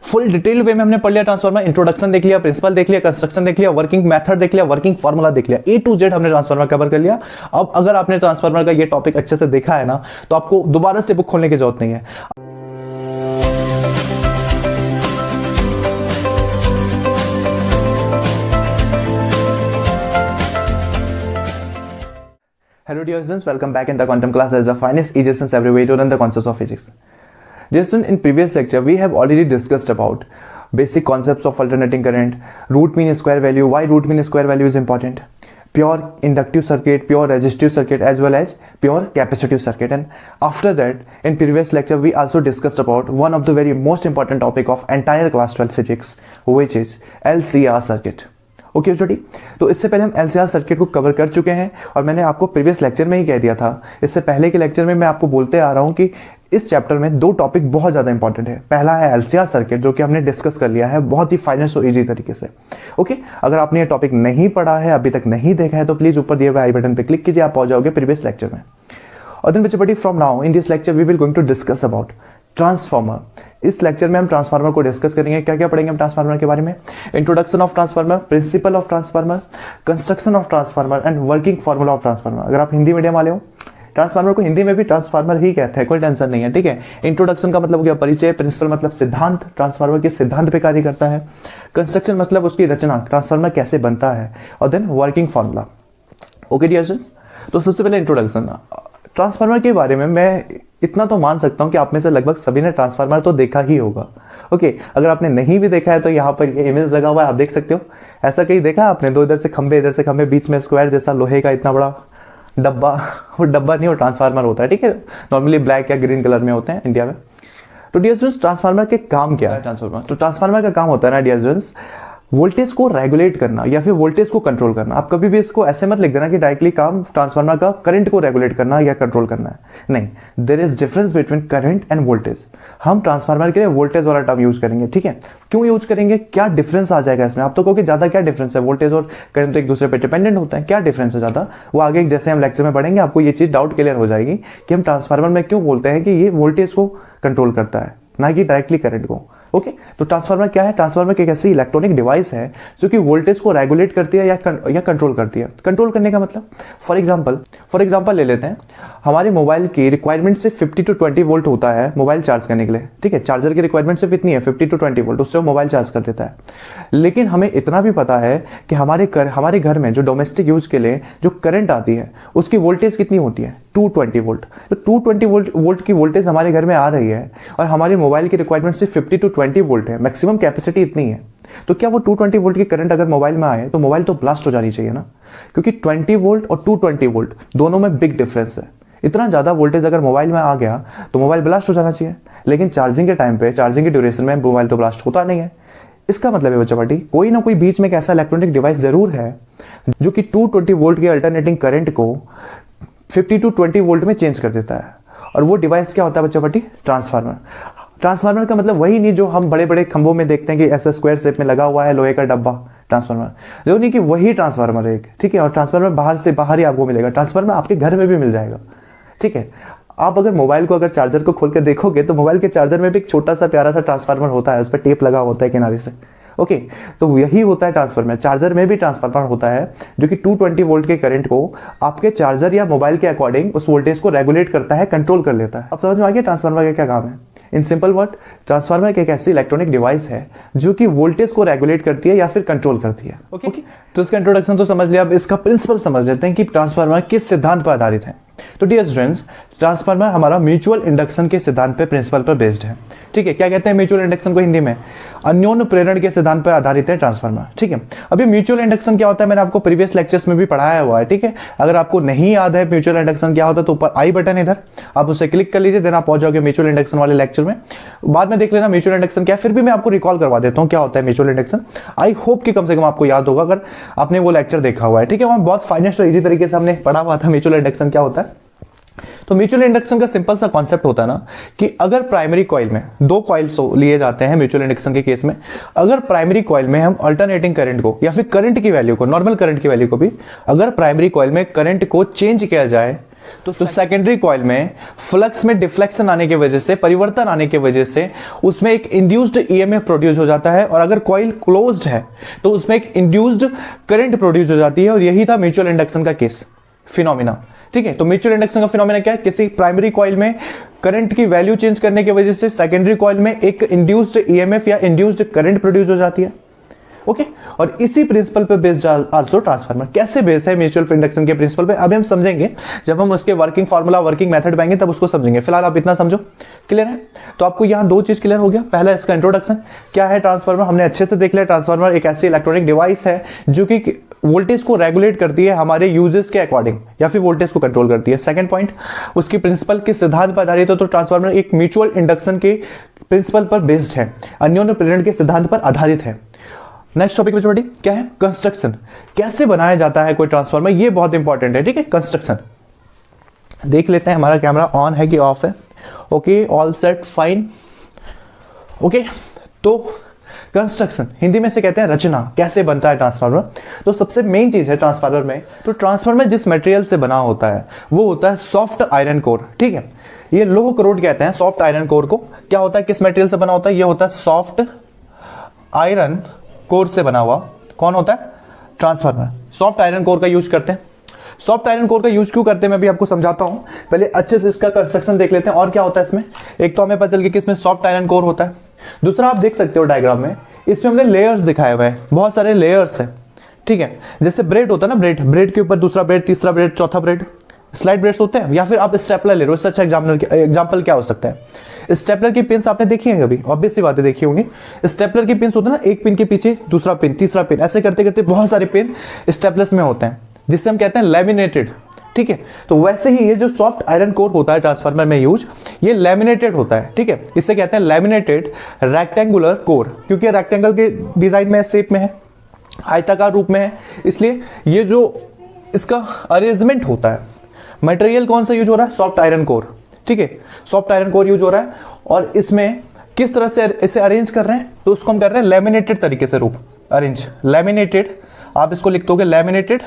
Full detail वे में हमने पढ़ लिया ट्रांसफार्मर, इंट्रोडक्शन देख लिया, प्रिंसिपल देख लिया, कंस्ट्रक्शन देख लिया, वर्किंग मेथड देख लिया, वर्किंग फार्मूला देख लिया, A to Z हमने ट्रांसफार्मर कवर कर लिया। अब अगर आपने ट्रांसफार्मर का ये टॉपिक अच्छे से देखा है ना, तो आपको दोबारा से बुक खोलने की जरूरत नहीं है। Hello dear students, welcome back in the quantum class as the finest equations every way to learn the concepts of physics. Dear students, in previous lecture we have already discussed about basic concepts of alternating current, root mean square value, why root mean square value is important, pure inductive circuit, pure resistive circuit as well as pure capacitive circuit. And after that, in previous lecture we also discussed about one of the very most important topic of entire class 12 physics, which is LCR circuit. Okay student, तो इससे पहले हम LCR circuit को cover कर चुके हैं और मैंने आपको प्रीवियस लेक्चर में ही कह दिया था, इससे पहले के लेक्चर में मैं आपको बोलते आ रहा हूं कि इस चैप्टर में दो टॉपिक बहुत ज़्यादा इंपॉर्टेंट है। पहला है एलसीआर सर्किट, जो कि हमने डिस्कस कर लिया है बहुत ही फाइनेंस और इजी तरीके से। ओके, अगर आपने ये टॉपिक नहीं पढ़ा है, अभी तक नहीं देखा है, तो प्लीज़ ऊपर दिए हुए आई बटन पर क्लिक कीजिए, आप पहुंच जाओगे प्रीवियस लेक्चर में। और देन बच्चे from now in this lecture we will going to discuss about transformer. इस लेक्चर में हम ट्रांसफार्मर को डिस्कस करेंगे। क्या क्या पढ़ेंगे हम ट्रांसफार्मर के बारे में? Introduction of transformer, principle of transformer, construction of transformer and working formula of transformer. अगर आप हिंदी मीडियम वाले हो, ट्रांसफार्मर को हिंदी में भी ट्रांसफार्मर ही कहते हैं, कोई टेंशन नहीं है, ठीक है। इंट्रोडक्शन का मतलब हो गया परिचय, प्रिंसिपल मतलब सिद्धांत, ट्रांसफार्मर के सिद्धांत पे कार्य करता है, कंस्ट्रक्शन मतलब उसकी रचना, ट्रांसफार्मर कैसे बनता है, और then working formula. Okay dear students, तो सबसे पहले इंट्रोडक्शन। ट्रांसफार्मर के बारे में मैं इतना तो मान सकता हूं कि आप में से लगभग सभी ने ट्रांसफार्मर तो देखा ही होगा। ओके, अगर आपने नहीं भी देखा है तो यहाँ पर ये इमेज लगा हुआ है, आप देख सकते हो। ऐसा कहीं देखा है आपने? दो इधर से खंबे, इधर से खंबे, बीच में स्क्वायर जैसा लोहे का इतना बड़ा डब्बा। वो डब्बा नहीं, वो ट्रांसफार्मर होता है, ठीक है। नॉर्मली ब्लैक या ग्रीन कलर में होते हैं इंडिया में। तो डियर स्टूडेंट्स, ट्रांसफार्मर के काम क्या है? ट्रांसफार्मर, तो ट्रांसफार्मर का काम होता है ना डियर स्टूडेंट्स, वोल्टेज को रेगुलेट करना या फिर वोल्टेज को कंट्रोल करना। आप कभी भी इसको ऐसे मत लिख देना कि डायरेक्टली काम ट्रांसफार्मर का करंट को रेगुलेट करना या कंट्रोल करना है, नहीं। There is difference between current and voltage. हम ट्रांसफार्मर के लिए वोल्टेज वाला टर्म यूज करेंगे, ठीक है। क्यों यूज करेंगे, क्या डिफरेंस आ जाएगा इसमें? आप तो कहोगे ज्यादा क्या डिफरेंस है, वोल्टेज और करंट तो एक दूसरे पर डिपेंडेंट होता है, क्या डिफरेंस है ज्यादा? वो आगे जैसे हम लेक्चर में पढ़ेंगे आपको ये चीज डाउट क्लियर हो जाएगी कि हम ट्रांसफार्मर में क्यों बोलते हैं कि ये वोल्टेज को कंट्रोल करता है, ना कि डायरेक्टली करंट को। ओके, तो ट्रांसफार्मर क्या है? ट्रांसफार्मर एक ऐसी इलेक्ट्रॉनिक डिवाइस है जो कि वोल्टेज को रेगुलेट करती है या कंट्रोल करती है। कंट्रोल करने का मतलब, फॉर एग्जांपल ले लेते हैं, हमारे मोबाइल की रिक्वायरमेंट से 50 to 20 वोल्ट होता है मोबाइल चार्ज करने के लिए, ठीक है। चार्जर की रिक्वायरमेंट सिर्फ इतनी है, 50 to 20 वोल्ट, उससे वो मोबाइल चार्ज कर देता है। लेकिन हमें इतना भी पता है कि हमारे घर में जो डोमेस्टिक यूज के लिए जो करंट आती है उसकी वोल्टेज कितनी होती है? 220 वोल्ट। तो 220 वोल्ट की वोल्टेज हमारे घर में आ रही है और हमारे मोबाइल की रिक्वायरमेंट सिर्फ 50 to 20 वोल्ट है, मैक्सिमम कैपेसिटी इतनी है। तो क्या वो 220 वोल्ट की करंट अगर मोबाइल में आए तो मोबाइल तो ब्लास्ट हो जानी चाहिए ना, क्योंकि 20 वोल्ट और 220 वोल्ट दोनों में बिग डिफरेंस है। इतना ज्यादा वोल्टेज अगर मोबाइल में आ गया तो मोबाइल ब्लास्ट हो जाना चाहिए, लेकिन चार्जिंग के टाइम पे, चार्जिंग के ड्यूरेशन में मोबाइल तो ब्लास्ट होता नहीं है। इसका मतलब है बच्चा पार्टी, कोई ना कोई बीच में एक ऐसा इलेक्ट्रॉनिक डिवाइस जरूर है जो कि 220 वोल्ट के अल्टरनेटिंग करंट को 50 to 20 वोल्ट में चेंज कर देता है। और वो डिवाइस क्या होता है बच्चा पार्टी? ट्रांसफार्मर। ट्रांसफार्मर का मतलब वही नहीं जो हम बड़े बड़े खंभों में देखते हैं कि ऐसा स्क्वायर शेप में लगा हुआ है लोहे का डब्बा, ट्रांसफार्मर जो नहीं, कि वही ट्रांसफार्मर है एक, ठीक है। और ट्रांसफार्मर बाहर से बाहर ही आपको मिलेगा, ट्रांसफार्मर आपके घर में भी मिल जाएगा, ठीक है। आप अगर मोबाइल को, अगर चार्जर को खोल कर देखोगे तो मोबाइल के चार्जर में भी एक छोटा सा प्यारा सा ट्रांसफार्मर होता है, उस पर टेप लगा होता है किनारे से। ओके, तो यही होता है ट्रांसफार्मर। चार्जर में भी ट्रांसफार्मर होता है जो कि 220 वोल्ट के करंट को आपके चार्जर या मोबाइल के अकॉर्डिंग उस वोल्टेज को रेगुलेट करता है, कंट्रोल कर लेता है। अब समझ में आ गया ट्रांसफार्मर का क्या काम है? इन सिंपल वर्ड, ट्रांसफार्मर एक ऐसी इलेक्ट्रॉनिक डिवाइस है जो कि वोल्टेज को रेगुलेट करती है या फिर कंट्रोल करती है। ओके, तो इसका इंट्रोडक्शन तो समझ लिया, अब इसका प्रिंसिपल समझ लेते हैं कि ट्रांसफार्मर किस सिद्धांत पर आधारित है। तो डियर स्टूडेंट्स, ट्रांसफार्मर हमारा म्यूचुअल इंडक्शन के सिद्धांत पे, प्रिंसिपल पर बेस्ड है, ठीक है। क्या कहते हैं म्यूचुअल इंडक्शन को हिंदी में? अन्योन्य प्रेरण के सिद्धांत पर आधारित है ट्रांसफार्मर, ठीक है। अभी म्यूचुअल इंडक्शन क्या होता है मैंने आपको प्रीवियस लेक्चर्स में भी पढ़ाया हुआ है, ठीक है। अगर आपको नहीं याद है म्यूचुअल इंडक्शन क्या होता है तो ऊपर आई बटन है इधर, आप उसे क्लिक कर लीजिए, देन आप पहुंच जाओगे म्यूचुअल इंडक्शन वाले लेक्चर में। बाद में देख लेना म्यूचुअल इंडक्शन क्या है, फिर भी मैं आपको रिकॉल करवा देता हूँ क्या होता है म्यूचुअल इंडक्शन। आई होप कि कम से कम आपको याद होगा अगर आपने वो लेक्चर देखा हुआ है, ठीक है। वहां बहुत फाइनेंस और इजी तरीके से हमने पढ़ा हुआ था म्यूचुअल इंडक्शन क्या होता है। तो म्यूचुअल इंडक्शन का सिंपल सा कॉन्सेप्ट होता है ना कि अगर प्राइमरी कॉइल में दो कॉइल्स लिए जाते हैं म्यूचुअल इंडक्शन के केस में, अगर प्राइमरी कॉइल में हम अल्टरनेटिंग करंट को या फिर करंट की वैल्यू को, नॉर्मल करंट की वैल्यू को भी, अगर प्राइमरी कॉइल में करंट को चेंज किया जाए तो सेकेंडरी कॉइल में फ्लक्स में डिफ्लेक्शन आने की वजह से, परिवर्तन आने की वजह से उसमें एक इंड्यूस्ड ईएमएफ प्रोड्यूस हो जाता है, और अगर कॉइल क्लोज्ड है तो उसमें एक इंड्यूस्ड करंट प्रोड्यूस हो जाती है, और यही था म्यूचुअल इंडक्शन का केस फिनोमिना। ठीक है, तो म्यूचुअल इंडक्शन का फिनोमिना क्या है? किसी प्राइमरी कॉइल में करंट की वैल्यू चेंज करने की वजह से सेकेंडरी कॉइल में एक इंड्यूस्ड ईएमएफ या इंड्यूस्ड करंट प्रोड्यूस हो जाती है। ओके, और इसी प्रिंसिपल पे बेस्ड आल्सो ट्रांसफार्मर। कैसे बेस्ड है म्यूचुअल इंडक्शन के प्रिंसिपल पे, अभी हम समझेंगे। जब हम उसके वर्किंग फार्मूला, वर्किंग मेथड पाएंगे तब उसको समझेंगे। फिलहाल आप इतना समझो, क्लियर है? तो आपको यहाँ दो चीज क्लियर हो गया। पहला इसका इंट्रोडक्शन, क्या है ट्रांसफार्मर, हमने अच्छे से देख लिया। ट्रांसफार्मर एक ऐसी इलेक्ट्रॉनिक डिवाइस है जो कि वोल्टेज को रेगुलेट करती है हमारे यूजेस के अकॉर्डिंग, या फिर वोल्टेज को कंट्रोल करती है। सेकंड पॉइंट, उसकी प्रिंसिपल के सिद्धांत पर आधारित है। तो ट्रांसफार्मर एक म्यूचुअल इंडक्शन के प्रिंसिपल पर बेस्ड है, अन्योन्य प्रेरण के सिद्धांत पर आधारित है। नेक्स्ट टॉपिक पे बढ़ी, क्या है? कंस्ट्रक्शन। कैसे बनाया जाता है कोई ट्रांसफार्मर, ये बहुत इंपॉर्टेंट है। ठीक है, कंस्ट्रक्शन देख लेते हैं। हमारा कैमरा ऑन है कि ऑफ है? Okay, all set, fine. Okay, तो कंस्ट्रक्शन हिंदी में से कहते हैं रचना। कैसे बनता है ट्रांसफार्मर? तो सबसे मेन चीज है ट्रांसफार्मर में, तो ट्रांसफार्मर जिस मटेरियल से बना होता है वो होता है सॉफ्ट आयरन कोर। ठीक है, ये लोह करोड कहते हैं सॉफ्ट आयरन कोर को। क्या होता है, किस मटेरियल से बना होता है? ये होता है सॉफ्ट आयरन कोर से बना हुआ। कौन होता है? ट्रांसफार्मर। सॉफ्ट आयरन कोर का यूज करते हैं। सॉफ्ट आयरन कोर का यूज क्यों करते हैं मैं भी आपको समझाता हूं। पहले अच्छे से इसका कंस्ट्रक्शन देख लेते हैं और क्या होता है इसमें। एक तो हमें पता चल गया कि इसमें सॉफ्ट आयरन कोर होता है। दूसरा, आप देख सकते हो डायग्राम में, इसमें हमने लेयर्स दिखाए हुए हैं, बहुत सारे लेयर्स हैं। ठीक है, जैसे ब्रेड होता है ना, ब्रेड के ऊपर दूसरा ब्रेड, तीसरा ब्रेड, चौथा ब्रेड, स्लाइड ब्रेड्स होते हैं। या फिर आप स्टेपलर ले लो, इससे अच्छा एग्जाम्पल क्या हो सकता है? स्टेपलर की पिन्स आपने देखी है कभी? ऑब्वियस सी बातें देखी होंगी। स्टेपलर की पिन्स होते हैं ना, एक पिन के पीछे दूसरा पिन, तीसरा पिन, ऐसे करते करते बहुत सारे पिन स्टेपलर्स में होते हैं, जिससे हम कहते हैं लैमिनेटेड। ठीक है, तो वैसे ही ये जो सॉफ्ट आयरन कोर होता है ट्रांसफार्मर में यूज, ये लैमिनेटेड होता है। ठीक है, इसे कहते हैं लैमिनेटेड रेक्टेंगुलर कोर, क्योंकि रेक्टेंगल के डिजाइन में, शेप में है, आयताकार रूप में है, इसलिए ये जो इसका अरेंजमेंट होता है, मटेरियल कौन सा यूज हो रहा है? Soft iron core. ठीक है, सॉफ्ट आयरन कोर यूज हो रहा है, और इसमें किस तरह से इसे अरेंज कर रहे हैं? तो उसको हम कर रहे हैं लैमिनेटेड तरीके से रूप अरेंज, लैमिनेटेड। आप इसको लिख दोगे लैमिनेटेड,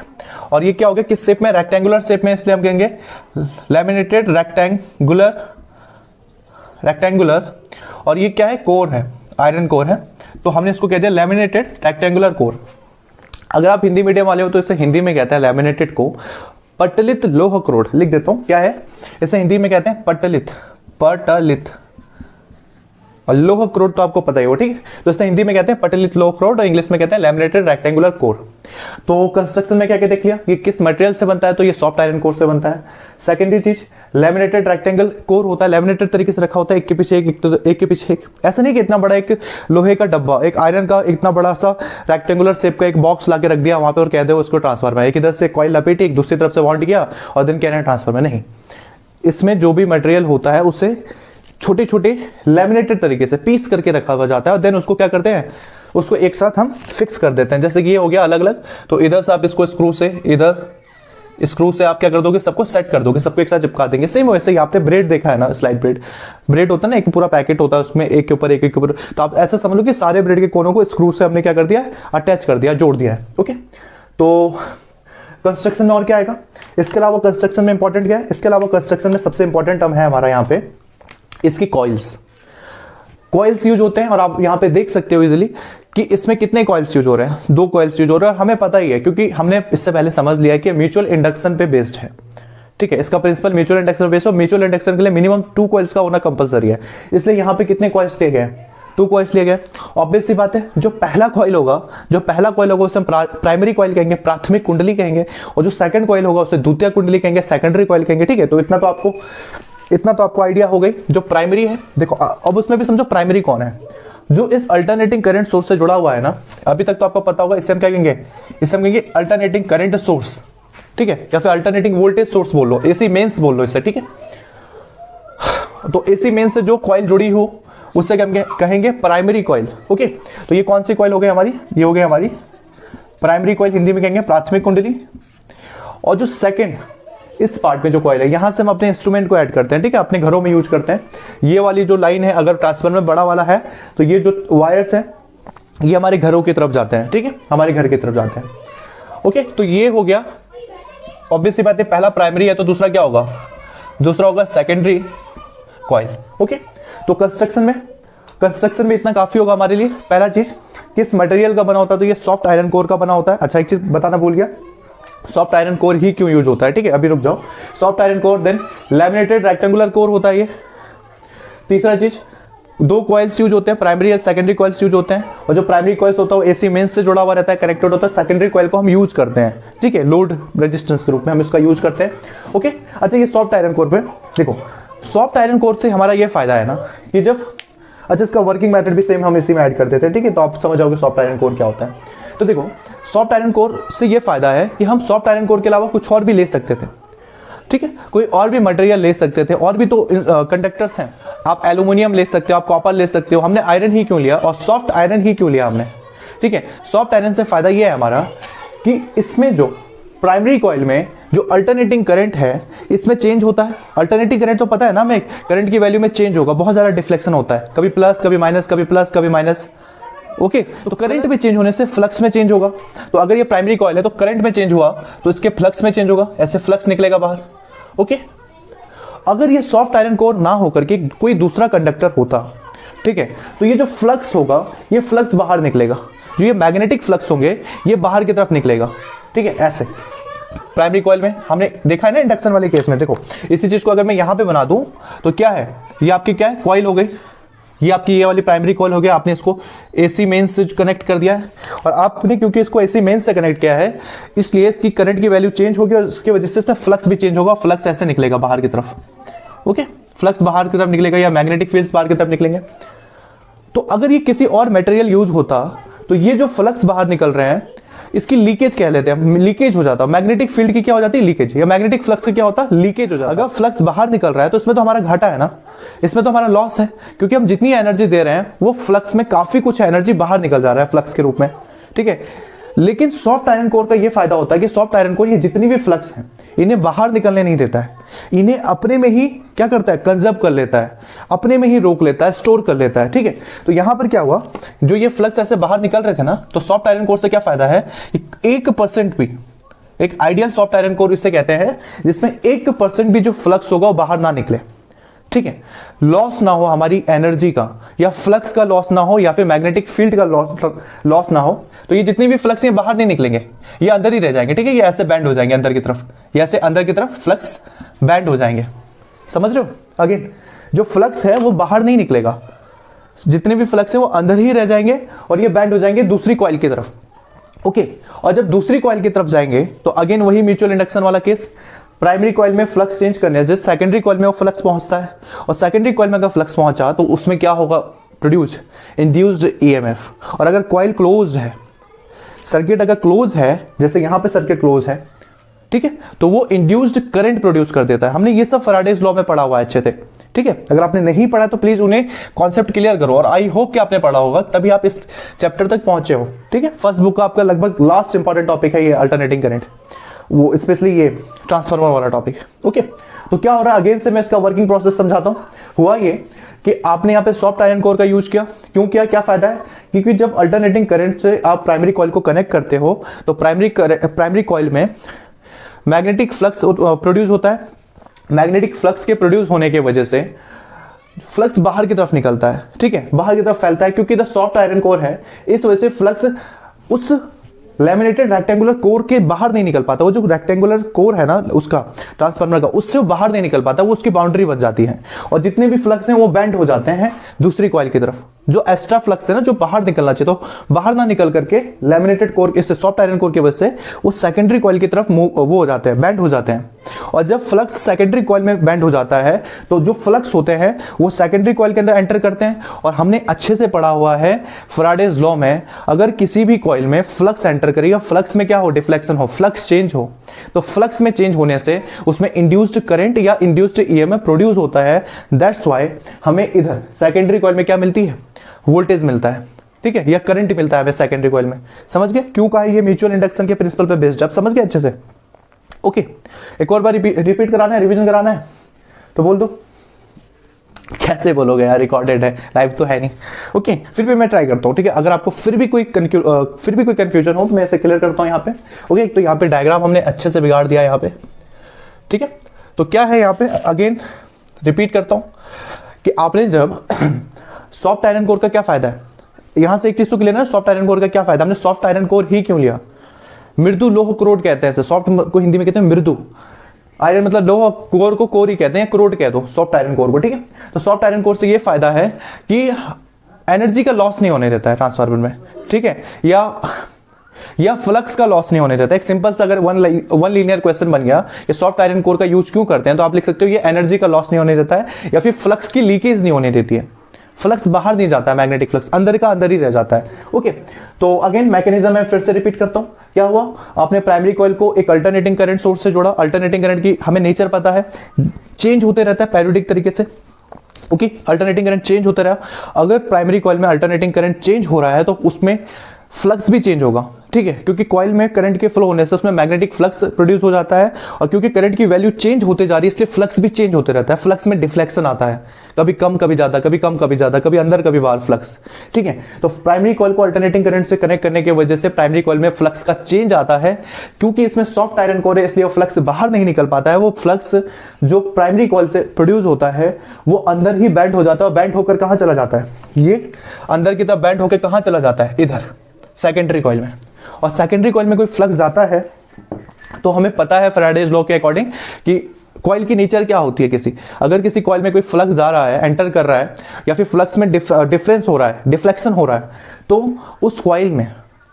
और ये क्या हो गया, किस शेप में? रेक्टेंगुलर शेप में, इसलिए हम कहेंगे लैमिनेटेड रेक्टेंगुलर। और ये क्या है? कोर है, आयरन कोर है, तो हमने इसको कह दिया लैमिनेटेड रेक्टेंगुलर कोर। अगर आप हिंदी मीडियम वाले हो तो इसे हिंदी में कहते हैं लैमिनेटेड को पटलित लोह करोड। लिख देता हूं, क्या है इसे हिंदी में कहते हैं? पटलित और लोह करोड तो आपको पता ही हो। ठीक है, तो इसे हिंदी में कहते हैं पटलित लोह करोड, और इंग्लिश में कहते हैं लैमिनेटेड रेक्टेंगुलर कोर। तो कंस्ट्रक्शन में क्या क्या देख लिया, ये किस मटेरियल से बनता है? तो ये सॉफ्ट आयरन कोर से बनता है। सेकेंडरी चीज, लैमिनेटेड रेक्टेंगल कोर होता है, लैमिनेटेड तरीके से रखा होता है, एक के पीछे एक के पीछे एक। ऐसा नहीं कि इतना बड़ा एक लोहे का डब्बा, एक आयरन का इतना बड़ा सा रेक्टेंगुलर शेप का एक बॉक्स लाके रख दिया वहां पे और कह दो उसको ट्रांसफार्मर। एक इधर से कॉइल लपेटी, एक दूसरी तरफ से वाउंड किया और देन कह रहे हैं ट्रांसफार्मर। नहीं, इसमें जो भी मटेरियल होता है उसे छोटे छोटे लैमिनेटेड तरीके से पीस करके रखा हुआ जाता है, और देन उसको क्या करते हैं, उसको एक साथ हम फिक्स कर देते हैं। जैसे कि ये हो गया अलग अलग, तो इधर से आप इसको स्क्रू से, इधर स्क्रू से आप क्या कर दोगे, सबको सेट कर दोगे, सबको एक साथ चिपका देंगे। सेम वैसे ही आपने ब्रेड देखा है ना, स्लाइड ब्रेड होता है ना, एक पूरा पैकेट होता है उसमें, एक के ऊपर एक के ऊपर। तो आप ऐसा समझ लो कि सारे ब्रेड के कोनों को स्क्रू से हमने क्या कर दिया, अटैच कर दिया, जोड़ दिया है। ओके, तो कंस्ट्रक्शन में और क्या आएगा? इसके अलावा कंस्ट्रक्शन में इंपॉर्टेंट क्या है? इसके अलावा कंस्ट्रक्शन में सबसे इंपॉर्टेंट टर्म है हमारा यहाँ पे इसकी कॉइल्स यूज होते हैं। और आप यहाँ पे देख सकते हो इजीली कि इसमें कितने कॉइल्स यूज हो रहे हैं, 2 कॉइल्स यूज हो रहे हैं। और हमें पता ही है क्योंकि हमने इससे पहले समझ लिया कि म्यूचुअल इंडक्शन पे बेस्ड है। ठीक है, इसका प्रिंसिपल म्यूचुअल इंडक्शन बेस्ड है। म्यूचुअल इंडक्शन के लिए मिनिमम 2 कॉइल्स का होना कंपलसरी है, इसलिए यहाँ पे कितने कॉइल्स लिए गए? 2 कॉइल्स लिए गए। ऑब्वियस सी बात है, जो पहला कॉइल होगा उसे हम प्राइमरी कॉइल कहेंगे, प्राथमिक कुंडली कहेंगे, और जो सेकंड कॉइल होगा उसे द्वितीय कुंडली कहेंगे, सेकेंडरी कॉइल कहेंगे। ठीक है, तो इतना तो आपको आइडिया हो गई। जो प्राइमरी है, देखो अब उसमें भी समझो प्राइमरी कौन है, जो इस अल्टरनेटिंग करंट सोर्स से जुड़ा हुआ है ना। अभी तक तो आपको पता होगा, इसे हम क्या कहेंगे, इसे हम कहेंगे अल्टरनेटिंग करंट सोर्स। ठीक है, या फिर अल्टरनेटिंग वोल्टेज सोर्स बोल लो, एसी मेंस बोल लो इसे। ठीक है, तो एसी मेंस से जो कॉइल जुड़ी हो उससे हम कहेंगे प्राइमरी कॉइल। ओके, तो ये कौन सी कॉइल हो गई हमारी? ये हो गई हमारी प्राइमरी कॉइल, हिंदी में कहेंगे प्राथमिक कुंडली। और जो सेकंड इस पार्ट में जो कॉइल है, यहां से हम अपने इंस्ट्रूमेंट को ऐड करते हैं। ठीक है, अपने घरों में यूज करते हैं। ये वाली जो लाइन है, अगर ट्रांसफार्मर में बड़ा वाला है तो ये जो वायर्स है ये हमारे घरों की तरफ जाते हैं। ठीक है, हमारे घर की तरफ जाते हैं। ओके, तो ये हो गया ऑब्वियस सी बात है, पहला प्राइमरी है तो दूसरा क्या होगा, दूसरा होगा सेकेंडरी कॉइल। ओके, तो कंस्ट्रक्शन में इतना काफी होगा हमारे लिए। पहला चीज किस मटेरियल का बना होता है, तो ये सॉफ्ट आयरन कोर का बना होता है। अच्छा, एक चीज बताना भूल गया, सॉफ्ट आयरन कोर ही क्यों यूज होता है, ठीक है, अभी रुक जाओ। Soft iron core, then laminated rectangular core होता है ये। तीसरा चीज, दो कॉइल्स यूज होते हैं, प्राइमरी और सेकेंडरी कॉइल्स यूज होते हैं, और जो प्राइमरी कॉइल्स होता है वो एसी मेंस से जुड़ा हुआ रहता है, कनेक्टेड होता है। सेकेंडरी कॉइल को हम यूज करते हैं, ठीक है, लोड रेजिस्टेंस के रूप में हम इसका यूज करते हैं। ओके, अच्छा ये सॉफ्ट आयरन कोर पे देखो, सॉफ्ट आयरन कोर से हमारा ये फायदा है ना कि जब, अच्छा इसका वर्किंग मेथड भी सेम हम इसी में ऐड कर देते हैं, ठीक है, तो आप समझ जाओगे सॉफ्ट आयरन कोर क्या होता है। तो देखो, सॉफ्ट आयरन कोर से ये फायदा है कि हम सॉफ्ट आयरन कोर के अलावा कुछ और भी ले सकते थे, ठीक है, कोई और भी मटेरियल ले सकते थे, और भी तो कंडक्टर्स हैं, आप एल्यूमिनियम ले सकते हो, आप कॉपर ले सकते हो। हमने आयरन ही क्यों लिया और सॉफ्ट आयरन ही क्यों लिया हमने, ठीक है। सॉफ्ट आयरन से फायदा ये है हमारा कि इसमें जो प्राइमरी कॉइल में जो अल्टरनेटिंग करंट है इसमें चेंज होता है। अल्टरनेटिंग करंट तो पता है ना हमें, करंट की वैल्यू में चेंज होगा, बहुत ज्यादा डिफ्लेक्शन होता है, कभी प्लस कभी माइनस, कभी प्लस कभी माइनस। ओके, तो करंट में चेंज होने से फ्लक्स में चेंज होगा। तो अगर ये प्राइमरी कॉइल है तो करंट में चेंज हुआ तो इसके फ्लक्स में चेंज होगा, ऐसे फ्लक्स निकलेगा बाहर। ओके, अगर ये सॉफ्ट आयरन कोर ना होकर के कोई दूसरा कंडक्टर होता, ठीक है, तो ये जो फ्लक्स होगा ये फ्लक्स बाहर निकलेगा, जो ये मैग्नेटिक फ्लक्स होंगे ये बाहर की तरफ निकलेगा, ठीक है। ऐसे प्राइमरी कॉइल में हमने देखा है ना इंडक्शन वाले केस में, देखो इसी चीज को अगर मैं यहां पे बना दूं तो क्या है, ये आपकी क्या है, कॉइल हो गई, ये आपकी ये वाली प्राइमरी कॉइल हो गया, आपने इसको एसी मेंस से कनेक्ट कर दिया है, और आपने क्योंकि इसको एसी मेंस से कनेक्ट किया है इसलिए इसकी करंट की वैल्यू चेंज होगी और उसकी वजह से इसमें फ्लक्स भी चेंज होगा, फ्लक्स ऐसे निकलेगा बाहर की तरफ। ओके, फ्लक्स बाहर की तरफ निकलेगा या मैग्नेटिक फील्ड्स बाहर की तरफ निकलेंगे। तो अगर ये किसी और मटेरियल यूज होता तो ये जो फ्लक्स बाहर निकल रहे हैं इसकी लीकेज कह लेते हैं, लीकेज हो जाता है। मैग्नेटिक फील्ड की क्या हो जाती है, लीकेज, या मैग्नेटिक फ्लक्स का क्या होता है, लीकेज हो जाता है। अगर फ्लक्स बाहर निकल रहा है तो इसमें तो हमारा घाटा है ना, इसमें तो हमारा लॉस है, क्योंकि हम जितनी एनर्जी दे रहे हैं वो फ्लक्स में काफी कुछ एनर्जी बाहर निकल जा रहा है फ्लक्स के रूप में, ठीक है। लेकिन सॉफ्ट आयरन कोर का ये फायदा होता है कि सॉफ्ट आयरन कोर ये जितनी भी फ्लक्स हैं इन्हें बाहर निकलने नहीं देता है, इन्हें अपने में ही क्या करता है, कंजर्व कर लेता है, अपने में ही रोक लेता है, स्टोर कर लेता है, ठीक है। तो यहां पर क्या हुआ, जो ये फ्लक्स ऐसे बाहर निकल रहे थे ना, तो सॉफ्ट आयरन कोर से क्या फायदा है, 1% भी, एक आइडियल सॉफ्ट आयरन कोर इसे कहते हैं जिसमें 1% भी जो फ्लक्स होगा वो बाहर ना निकले, ठीक है, लॉस ना हो हमारी एनर्जी का, या फ्लक्स का लॉस ना हो, या फिर मैग्नेटिक फील्ड का लॉस ना हो। तो ये जितनी भी फ्लक्स ये बाहर नहीं निकलेंगे, ये अंदर ही रह जाएंगे, ठीक है, ये ऐसे बैंड हो जाएंगे अंदर की तरफ, ये ऐसे अंदर की तरफ फ्लक्स बैंड हो जाएंगे, समझ रहे हो। अगेन जो फ्लक्स है वो बाहर नहीं निकलेगा, जितने भी फ्लक्स है वो अंदर ही रह जाएंगे और ये बैंड हो जाएंगे दूसरी कॉइल की तरफ। ओके, और जब दूसरी कॉइल की तरफ जाएंगे तो अगेन वही म्यूचुअल इंडक्शन वाला केस, प्राइमरी कॉइल में फ्लक्स चेंज करने से सेकेंडरी कॉइल में वो फ्लक्स पहुंचता है, और सेकेंडरी कॉइल में अगर फ्लक्स पहुंचा तो उसमें क्या होगा, प्रोड्यूस इंड्यूस्ड ईएमएफ। और अगर कॉइल क्लोज है, सर्किट अगर क्लोज है, जैसे यहां पे सर्किट क्लोज है, ठीक है, तो वो इंड्यूस्ड करंट प्रोड्यूस कर देता है। हमने ये सब फैराडेज लॉ में पढ़ा हुआ है अच्छे से, ठीक है। अगर आपने नहीं पढ़ा तो प्लीज उन्हें कॉन्सेप्ट क्लियर करो, और आई होप कि आपने पढ़ा होगा तभी आप इस चैप्टर तक पहुंचे हो, ठीक है। फर्स्ट बुक का आपका लगभग लास्ट इंपॉर्टेंट टॉपिक है ये अल्टरनेटिंग करंट, वो स्पेशली ये ट्रांसफार्मर वाला टॉपिक। ओके, तो क्या हो रहा है, अगेन से मैं इसका वर्किंग प्रोसेस समझाता हूं। हुआ ये कि आपने यहाँ पे सॉफ्ट आयरन कोर का यूज किया, क्यों किया, क्या फायदा है, क्योंकि जब अल्टरनेटिंग करंट से आप प्राइमरी कॉइल को कनेक्ट करते हो तो प्राइमरी कॉइल में मैग्नेटिक फ्लक्स प्रोड्यूस होता है। मैग्नेटिक फ्लक्स के प्रोड्यूस होने की वजह से फ्लक्स बाहर की तरफ निकलता है, ठीक है, बाहर की तरफ फैलता है, क्योंकि द सॉफ्ट आयरन कोर है, इस वजह से फ्लक्स उस लैमिनेटेड रेक्टेंगुलर कोर के बाहर नहीं निकल पाता। वो जो रेक्टेंगुलर कोर है ना उसका, ट्रांसफार्मर का, उससे वो बाहर नहीं निकल पाता, वो उसकी बाउंड्री बन जाती है, और जितने भी फ्लक्स हैं वो बेंड हो जाते हैं दूसरी कॉइल की तरफ। जो एक्स्ट्रा फ्लक्स है ना, जो बाहर निकलना चाहिए, तो बाहर ना निकल करके लैमिनेटेड कोर, इससे सॉफ्ट आयरन कोर की वजह से वो सेकेंडरी कॉइल की तरफ वो हो जाते हैं, बेंड हो जाते हैं। और जब फ्लक्स सेकेंडरी कॉइल में बेंड हो जाता है तो जो फ्लक्स होते हैं वो सेकेंडरी कॉइल के अंदर एंटर करते हैं। और हमने अच्छे से पढ़ा हुआ है फैराडेज लॉ में, अगर किसी भी कॉइल में फ्लक्स एंटर करेगा, फ्लक्स में क्या हो, डिफ्लेक्शन हो, फ्लक्स चेंज हो, तो फ्लक्स में चेंज होने से उसमें इंड्यूस्ड करंट या इंड्यूस्ड ईएमएफ प्रोड्यूस होता है। दैट्स व्हाई हमें इधर सेकेंडरी कॉइल में क्या मिलती है, वोल्टेज मिलता है, ठीक है, या करंट मिलता है सेकेंडरी कॉइल में। समझ गए क्यों कहा है ये म्यूचुअल इंडक्शन के प्रिंसिपल पे बेस्ड, आप समझ गए अच्छे से। ओके, एक और बार रिपीट कराना है, रिवीजन कराना है तो बोल दो कैसे बोलोगे यार, रिकॉर्डेड है, लाइव तो है नहीं। ओके, फिर भी मैं ट्राई करता हूँ, ठीक है। अगर आपको फिर भी कोई कंफ्यूजन हो तो मैं ऐसे क्लियर करता हूँ यहाँ पे। ओके, तो यहाँ पे डायग्राम हमने अच्छे से बिगाड़ दिया यहाँ पे, ठीक है। तो क्या है यहाँ पे, अगेन रिपीट करता हूँ कि आपने जब सॉफ्ट आयरन कोर का क्या फायदा है, यहां से एक चीज तो क्लियर है, सॉफ्ट आयरन कोर का क्या फायदा, हमने सॉफ्ट आयरन कोर ही क्यों लिया, मृदु लोह क्रोड कहते हैं, सॉफ्ट को हिंदी में कहते हैं मृदु, आयरन मतलब लोह, कोर को कोर ही कहते हैं, क्रोड कह दो सॉफ्ट आयरन कोर को, ठीक है। तो सॉफ्ट आयरन कोर से ये फायदा है कि एनर्जी का लॉस नहीं होने देता है ट्रांसफार्मर में, ठीक है, या फ्लक्स का लॉस नहीं होने देता। एक सिंपल सा अगर वन लीनियर क्वेश्चन बन गया कि सॉफ्ट आयरन कोर का यूज क्यों करते हैं, तो आप लिख सकते हो ये एनर्जी का लॉस नहीं होने देता है, या फिर फ्लक्स की लीकेज नहीं होने देती है। फ्लक्स बाहर नहीं जाता है, मैग्नेटिक फ्लक्स अंदर का अंदर ही रह जाता है। ओके, तो अगेन मैकेनिज्म मैं फिर से रिपीट करता हूं। क्या हुआ, आपने प्राइमरी कॉइल को एक अल्टरनेटिंग करंट सोर्स से जोड़ा। अल्टरनेटिंग करंट की हमें नेचर पता है, चेंज होते रहता है पेरियोडिक तरीके से। ओके, अल्टरनेटिंग करंट चेंज होता रहा। अगर प्राइमरी कॉइल में अल्टरनेटिंग करंट चेंज हो रहा है तो उसमें फ्लक्स भी चेंज होगा, ठीक है, क्योंकि कॉइल में करंट के फ्लो होने से उसमें मैग्नेटिक फ्लक्स प्रोड्यूस हो जाता है, और क्योंकि करंट की वैल्यू चेंज होते जा रही है इसलिए फ्लक्स भी चेंज होते रहता है। फ्लक्स में डिफ्लेक्शन आता है, कभी कम कभी ज्यादा, कभी कम कभी ज्यादा, कभी अंदर कभी बाहर फ्लक्स, ठीक है। तो प्राइमरी कॉइल को अल्टरनेटिंग करंट से कनेक्ट करने की वजह से प्राइमरी कॉइल में फ्लक्स का चेंज आता है। क्योंकि इसमें सॉफ्ट आयरन कोर है इसलिए वो फ्लक्स बाहर नहीं निकल पाता है, वो फ्लक्स जो प्राइमरी कॉइल से प्रोड्यूस होता है वो अंदर ही बैंड हो जाता है, और बैंड होकर कहां चला जाता है, ये अंदर की तरफ बैंड होकर कहां चला जाता है, इधर सेकेंडरी कॉइल में। और सेकेंडरी कॉइल में कोई फ्लक्स जाता है तो हमें पता है फैराडेज लॉ के अकॉर्डिंग कि कॉइल की नेचर क्या होती है। अगर किसी कॉइल में कोई फ्लक्स जा रहा है, एंटर कर रहा है, या फिर फ्लक्स में डिफरेंस हो रहा है, डिफ्लेक्शन हो रहा है, तो उस कॉइल में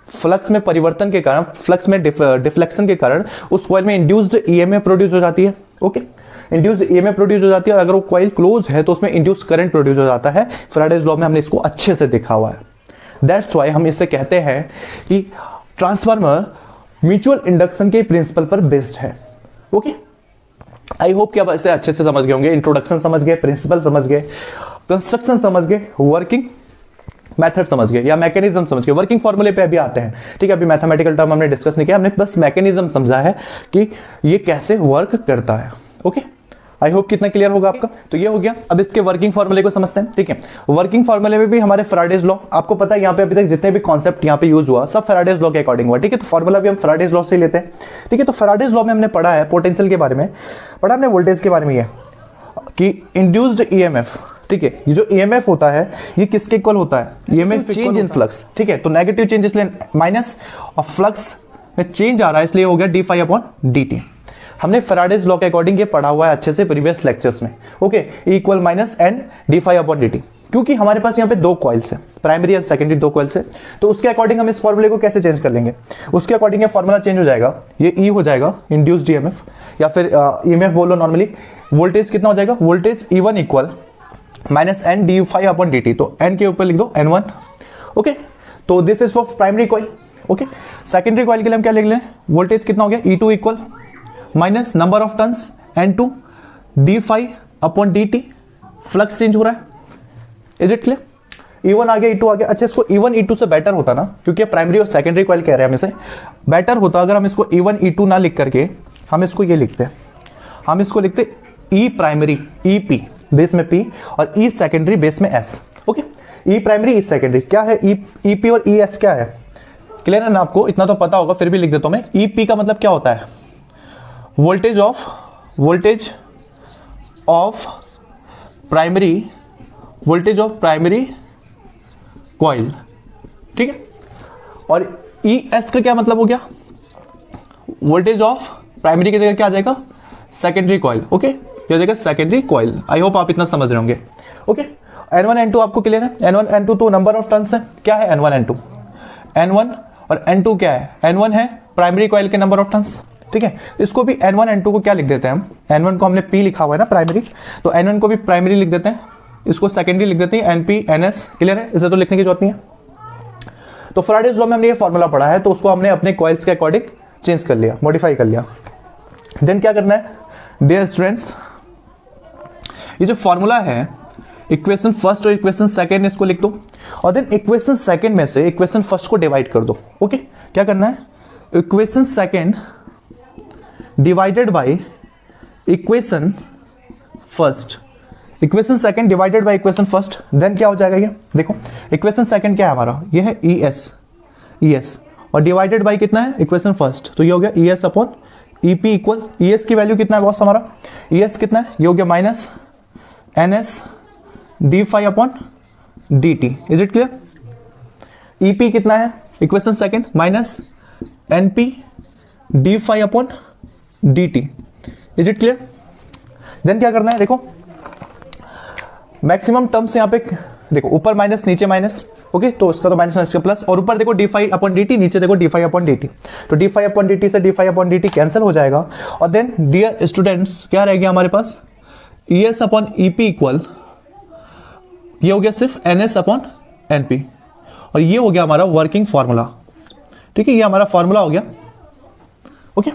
फ्लक्स में परिवर्तन के कारण, फ्लक्स में डिफ्लेक्शन के कारण उस कॉइल में इंड्यूस्ड ईएमएफ प्रोड्यूस हो जाती है। ओके, इंड्यूस्ड ईएमएफ प्रोड्यूस हो जाती है, और अगर वो कॉइल क्लोज है तो उसमें इंड्यूस्ड करंट प्रोड्यूस हो जाता है। फैराडेज लॉ में हमने इसको अच्छे से देखा हुआ है। दैट्स वाई हम इसे कहते हैं कि ट्रांसफार्मर म्यूचुअल इंडक्शन के प्रिंसिपल पर बेस्ड है। ओके, आई होप कि आप इसे अच्छे से समझ गए होंगे। इंट्रोडक्शन समझ गए, प्रिंसिपल समझ गए, कंस्ट्रक्शन समझ गए, वर्किंग मेथड समझ गए, या मैकेनिज्म समझ गए। वर्किंग फॉर्मूले पे अभी आते हैं, ठीक है। अभी मैथमेटिकल टर्म हमने डिस्कस नहीं किया, हमने बस मैकेनिज्म समझा है कि ये कैसे वर्क करता है। ओके, आई होप कितना क्लियर होगा आपका। तो ये हो गया। अब इसके वर्किंग फॉर्मूले को समझते हैं, ठीक है। वर्किंग फॉर्मूले में भी हमारे फैराडेज लॉ, आपको पता है यहाँ पे अभी तक जितने भी कॉन्सेप्ट यहाँ पे यूज हुआ सब फैराडेज लॉ के अकॉर्डिंग हुआ, ठीक है। तो फॉर्मूला भी हम फैराडेज लॉ से ही लेते हैं, ठीक है। तो फैराडेज लॉ में हमने पढ़ा है पोटेंशियल के बारे में, पढ़ा हमने वोल्टेज के बारे में, ये कि इंड्यूस्ड ईएमएफ, ठीक है, ये जो ईएमएफ होता है ये किसके इक्वल होता है, ईएमएफ चेंज इन फ्लक्स, ठीक है। तो नेगेटिव चेंज इसलिए माइनस, और फ्लक्स में चेंज आ रहा है इसलिए हो गया d phi upon D t. हमने फैराडेज लॉ के अकॉर्डिंग ये पढ़ा हुआ है अच्छे से प्रीवियस लेक्चर्स में। Okay, equal minus N d phi upon D t. क्योंकि हमारे पास यहाँ पे दो कॉइल्स है, प्राइमरी एंड सेकेंडरी दो कॉइल्स है, तो उसके अकॉर्डिंग हम इस फॉर्मूले को कैसे चेंज कर लेंगे, उसके अकॉर्डिंग ये फॉर्मूला चेंज हो जाएगा। ये ई हो जाएगा इंड्यूस्ड ईएमएफ, या फिर ईएमएफ बोलो नॉर्मली। वोल्टेज कितना हो जाएगा, voltage E1 equal minus N d phi upon D T. तो एन के ऊपर लिख दो N1। ओके, तो this is for primary coil. Okay, secondary coil के लिए हम क्या लिख लें, वोल्टेज कितना हो गया E2 equal minus number of turns N2 d phi upon D t. Flux change हो रहा है, इज इट क्लियर। E1 आ गया, E2 आ गया। अच्छा, इसको E1 E2 से बेटर होता ना, क्योंकि प्राइमरी और सेकेंडरी कॉइल कह रहे हैं हम इसे, बेटर होता अगर हम इसको E1 E2 ना लिख करके हम इसको ये लिखते हैं, हम इसको लिखते E प्राइमरी EP बेस में P और E सेकेंडरी बेस में S। Okay, E primary E secondary क्या है, EP और ES क्या है, क्लियर है ना आपको, इतना तो पता होगा, फिर भी लिख देता हूं मैं। EP का मतलब क्या होता है, वोल्टेज ऑफ प्राइमरी कॉइल, ठीक है। और ES का क्या मतलब हो गया, वोल्टेज ऑफ प्राइमरी की जगह क्या आ जाएगा, सेकेंडरी कॉइल। ओके, ये जाएगा सेकेंडरी कॉइल। आई होप आप इतना समझ रहे होंगे। ओके, N1 N2 आपको क्लियर है। N1 N2 तो नंबर ऑफ टर्न्स है, क्या है N1 N2, N1 और N2 क्या है, N1 है प्राइमरी कॉइल के नंबर ऑफ टर्न्स, ठीक है। इसको भी N1 N2 को क्या लिख देते हैं हम, N1 को हमने P लिखा हुआ है ना प्राइमरी, तो N1 को भी प्राइमरी लिख देते हैं, इसको सेकेंडरी लिख देते हैं NP NS। क्लियर है, इसे तो लिखने की जरूरत नहीं है। तो फैराडेज लॉ में हमने ये फॉर्मूला पढ़ा है, तो उसको हमने अपने कॉइल्स के अकॉर्डिंग चेंज कर लिया, मॉडिफाई कर लिया। देन क्या करना है डियर स्टूडेंट्स, ये जो फॉर्मूला है इक्वेशन फर्स्ट और इक्वेशन सेकंड इसको लिख दो, और देन इक्वेशन सेकंड में से इक्वेशन फर्स्ट को डिवाइड कर दो। ओके, क्या करना है, equation second divided by equation first equation second divided by equation first, then क्या हो जाएगा ये देखो, इक्वेशन सेकंड क्या है हमारा, ये है ई एस और डिवाइडेड बाय कितना है इक्वेशन फर्स्ट, तो ये हो गया E S upon E P equal, E S की वैल्यू कितना है बॉस हमारा, ई एस कितना है, ये हो गया minus N S d phi upon D t, is it clear. E P कितना है equation second minus N P d phi upon D t, is it clear. Then क्या करना है देखो, मैक्सिमम टर्म्स यहाँ पे देखो, ऊपर माइनस नीचे माइनस, ओके, तो उसका तो माइनस इसका प्लस, और ऊपर देखो D phi upon D T, नीचे देखो D phi upon D T, तो D phi upon D T से D phi upon D T cancel हो जाएगा, और देन डियर स्टूडेंट्स क्या रहेगी हमारे पास, E S upon E P equal, ये हो गया सिर्फ N S upon N P, और ये हो गया हमारा वर्किंग फॉर्मूला, ठीक है, ये हमारा फॉर्मूला हो गया, okay,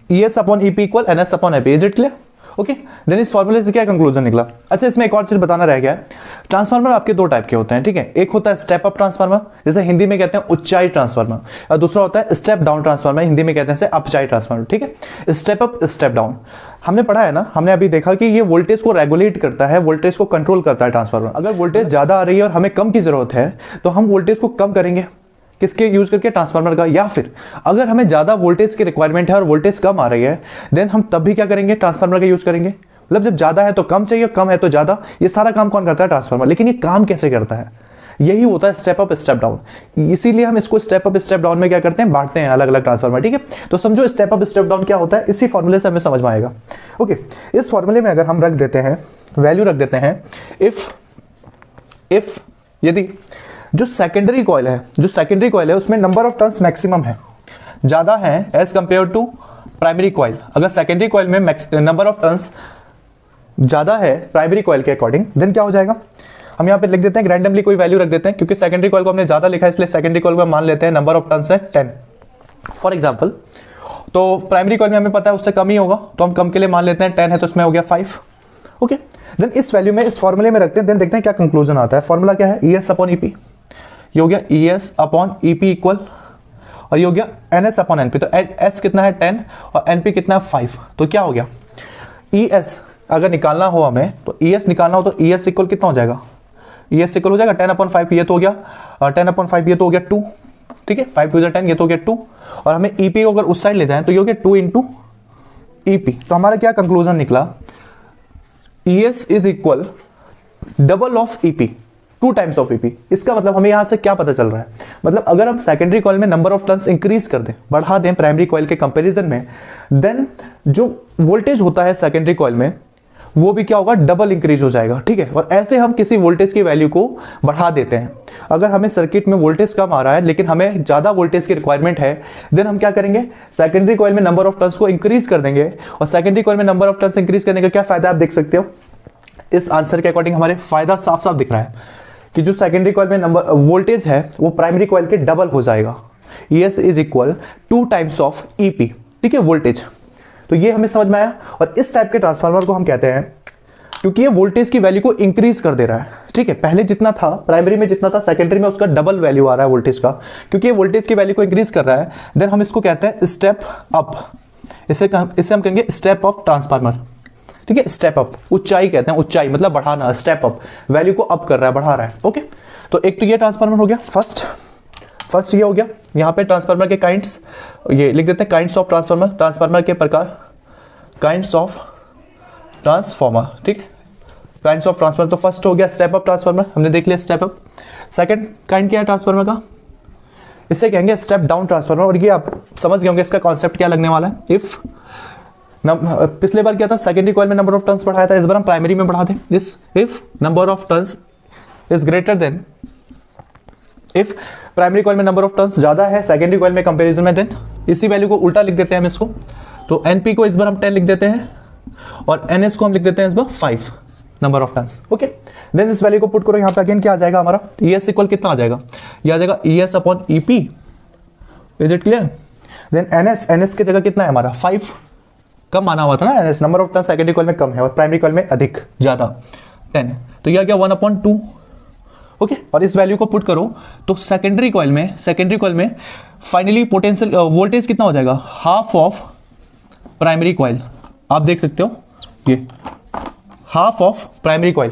E S upon E P equal N S upon A P, is it clear. Okay, then इस फॉर्मूले से क्या कंक्लूजन निकला। अच्छा, इसमें एक और चीज बताना रह गया है, ट्रांसफार्मर आपके दो टाइप के होते हैं, ठीक है, एक होता है स्टेप अप ट्रांसफार्मर, जैसे हिंदी में कहते हैं उच्चाई ट्रांसफार्मर, और दूसरा होता है स्टेप डाउन ट्रांसफार्मर, हिंदी में कहते हैं अपचाई ट्रांसफार्मर, ठीक है। स्टेप अप स्टेप डाउन हमने पढ़ा है ना, हमने अभी देखा कि ये वोल्टेज को रेगुलेट करता है, वोल्टेज को कंट्रोल करता है ट्रांसफार्मर। अगर वोल्टेज ज्यादा आ रही है और हमें कम की जरूरत है तो हम वोल्टेज को कम करेंगे, किसके यूज करके, ट्रांसफार्मर का, या फिर अगर हमें ज्यादा वोल्टेज की रिक्वायरमेंट है और वोल्टेज कम आ रही है, देन हम तब भी क्या करेंगे, ट्रांसफार्मर का यूज करेंगे। मतलब जब ज्यादा है तो कम चाहिए, कम है तो ज्यादा, ये सारा काम कौन करता है, ट्रांसफार्मर। लेकिन ये काम कैसे करता है, यही होता है स्टेप अप स्टेप डाउन, इसीलिए हम इसको स्टेप अप स्टेप डाउन में क्या करते हैं, बांटते हैं अलग अलग ट्रांसफार्मर, ठीक है। तो समझो स्टेप अप स्टेप डाउन क्या होता है, इसी फॉर्मूले से हमें समझ में आएगा। ओके, इस फॉर्मूले में अगर हम रख देते हैं, वैल्यू रख देते हैं, इफ यदि जो सेकेंडरी कॉइल है उसमें नंबर ऑफ टर्न्स मैक्सिमम है, ज्यादा है as compare to primary coil, अगर सेकेंडरी कॉइल में नंबर ऑफ टर्न्स ज्यादा है प्राइमरी कॉइल के अकॉर्डिंग, देन क्या हो जाएगा, हम यहाँ पे लिख देते हैं रैंडमली कोई वैल्यू रख देते हैं, क्योंकि सेकेंडरी कॉइल को हमने ज्यादा लिखा है इसलिए सेकेंडरी कॉइल को मान लेते हैं नंबर ऑफ टर्न्स है 10 फॉर एग्जांपल। तो प्राइमरी कॉइल में हमें पता है उससे कम ही होगा, तो हम कम के लिए मान लेते हैं 10 है तो इसमें हो गया 5। ओके, देन इस वैल्यू में इस फॉर्मूले में रखते हैं, देन देखते हैं क्या कंक्लूजन आता है। फॉर्मूला क्या है, E S upon E P, ये हो गया E S upon E P equal, और ये हो गया N S upon N P, तो एस कितना है 10 और एन पी कितना है 5, तो क्या हो गया, ई एस अगर निकालना हो हमें, तो ई एस निकालना हो तो ई एस इक्वल कितना हो जाएगा, ई एस इक्वल हो जाएगा 10 अपॉन 5, ये तो हो गया 10 अपॉन 5, ये तो हो गया 2, ठीक है, 5 2 10, ये तो हो गया 2, और हमें ई पी को अगर उस साइड ले जाएं तो ये हो गया 2 इंटू ई पी। तो हमारा क्या कंक्लूजन निकला, E S is equal double of E P, 2 times of EP. इसका मतलब हमें यहां से क्या पता चल रहा है, मतलब अगर हम सेकेंडरी कॉइल में नंबर ऑफ टर्न्स इंक्रीज कर दें, बढ़ा दें प्राइमरी कॉइल के कंपैरिजन में, देन जो वोल्टेज होता है सेकेंडरी कॉइल में वो भी क्या होगा, डबल इंक्रीज हो जाएगा, ठीक है। और ऐसे हम किसी वोल्टेज की वैल्यू को बढ़ा देते हैं, अगर हमें सर्किट में वोल्टेज कम आ रहा है लेकिन हमें ज्यादा वोल्टेज की रिक्वायरमेंट है, देन हम क्या करेंगे, सेकेंडरी कॉइल में नंबर ऑफ टर्न्स को इंक्रीज कर देंगे। और सेकेंडरी कॉइल में नंबर ऑफ टर्न्स इंक्रीज करने का क्या फायदा आप देख सकते हो, इस आंसर के अकॉर्डिंग हमारे फायदा साफ साफ दिख रहा है कि जो सेकेंडरी कॉइल में नंबर वोल्टेज है वो प्राइमरी कॉइल के डबल हो जाएगा, E S is equal 2 times of E P, ठीक है, वोल्टेज। तो ये हमें समझ में आया, और इस टाइप के ट्रांसफार्मर को हम कहते हैं, क्योंकि ये वोल्टेज की वैल्यू को इंक्रीज कर दे रहा है, ठीक है, पहले जितना था प्राइमरी में जितना था सेकेंडरी में उसका डबल वैल्यू आ रहा है वोल्टेज का, क्योंकि ये वोल्टेज की वैल्यू को इंक्रीज कर रहा है, देन हम इसको कहते हैं स्टेप अप, इसे हम कहेंगे स्टेप अप ट्रांसफार्मर, ठीक है, स्टेप अप, ऊंचाई कहते हैं, ऊंचाई मतलब बढ़ाना, स्टेप अप वैल्यू को अप कर रहा है, बढ़ा रहा है। ओके, तो एक तो ये ट्रांसफार्मर हो गया फर्स्ट ये हो गया। यहाँ पे ट्रांसफार्मर के काइंड्स ये लिख देते हैं, काइंड्स ऑफ ट्रांसफार्मर, ट्रांसफार्मर के प्रकार, काइंड्स ऑफ ट्रांसफार्मर, ठीक है, काइंड्स ऑफ ट्रांसफार्मर। तो फर्स्ट हो गया स्टेप अप ट्रांसफार्मर, हमने देख लिया स्टेप अप। सेकंड काइंड क्या है ट्रांसफार्मर का, इसे कहेंगे स्टेप डाउन ट्रांसफार्मर, और ये आप समझ गए होंगे इसका कॉन्सेप्ट क्या लगने वाला है। इफ पिछले बार क्या था, सेकेंडरी कॉइल में नंबर ऑफ टर्न्स बढ़ाया था, इस बार हम प्राइमरी में बढ़ा दें, this if number of turns is greater than, if primary coil में नंबर ऑफ टर्न्स ज्यादा है सेकेंडरी कॉइल में कंपैरिजन में, देन इसी वैल्यू को उल्टा लिख देते हैं हम इसको, तो एनपी को इस बार हम 10 लिख देते हैं और एनएस को हम लिख देते हैं इस बार 5 number of turns. Okay, then इस वैल्यू को पुट करो यहाँ पे, अगेन क्या आ जाएगा हमारा, ई एस इक्वल कितना आ जाएगा, ये आ जाएगा E S upon E P, is it clear. Then NS की जगह कितना है हमारा 5, कम माना हुआ था ना NS, number of turns secondary coil में कम है और प्राइमरी कॉइल में अधिक ज्यादा 10, तो यह आ गया 1/2। ओके, और इस वैल्यू को पुट करो तो सेकेंडरी कॉइल में फाइनली पोटेंशियल वोल्टेज कितना हो जाएगा, हाफ ऑफ प्राइमरी कॉइल, आप देख सकते हो ये half of primary coil.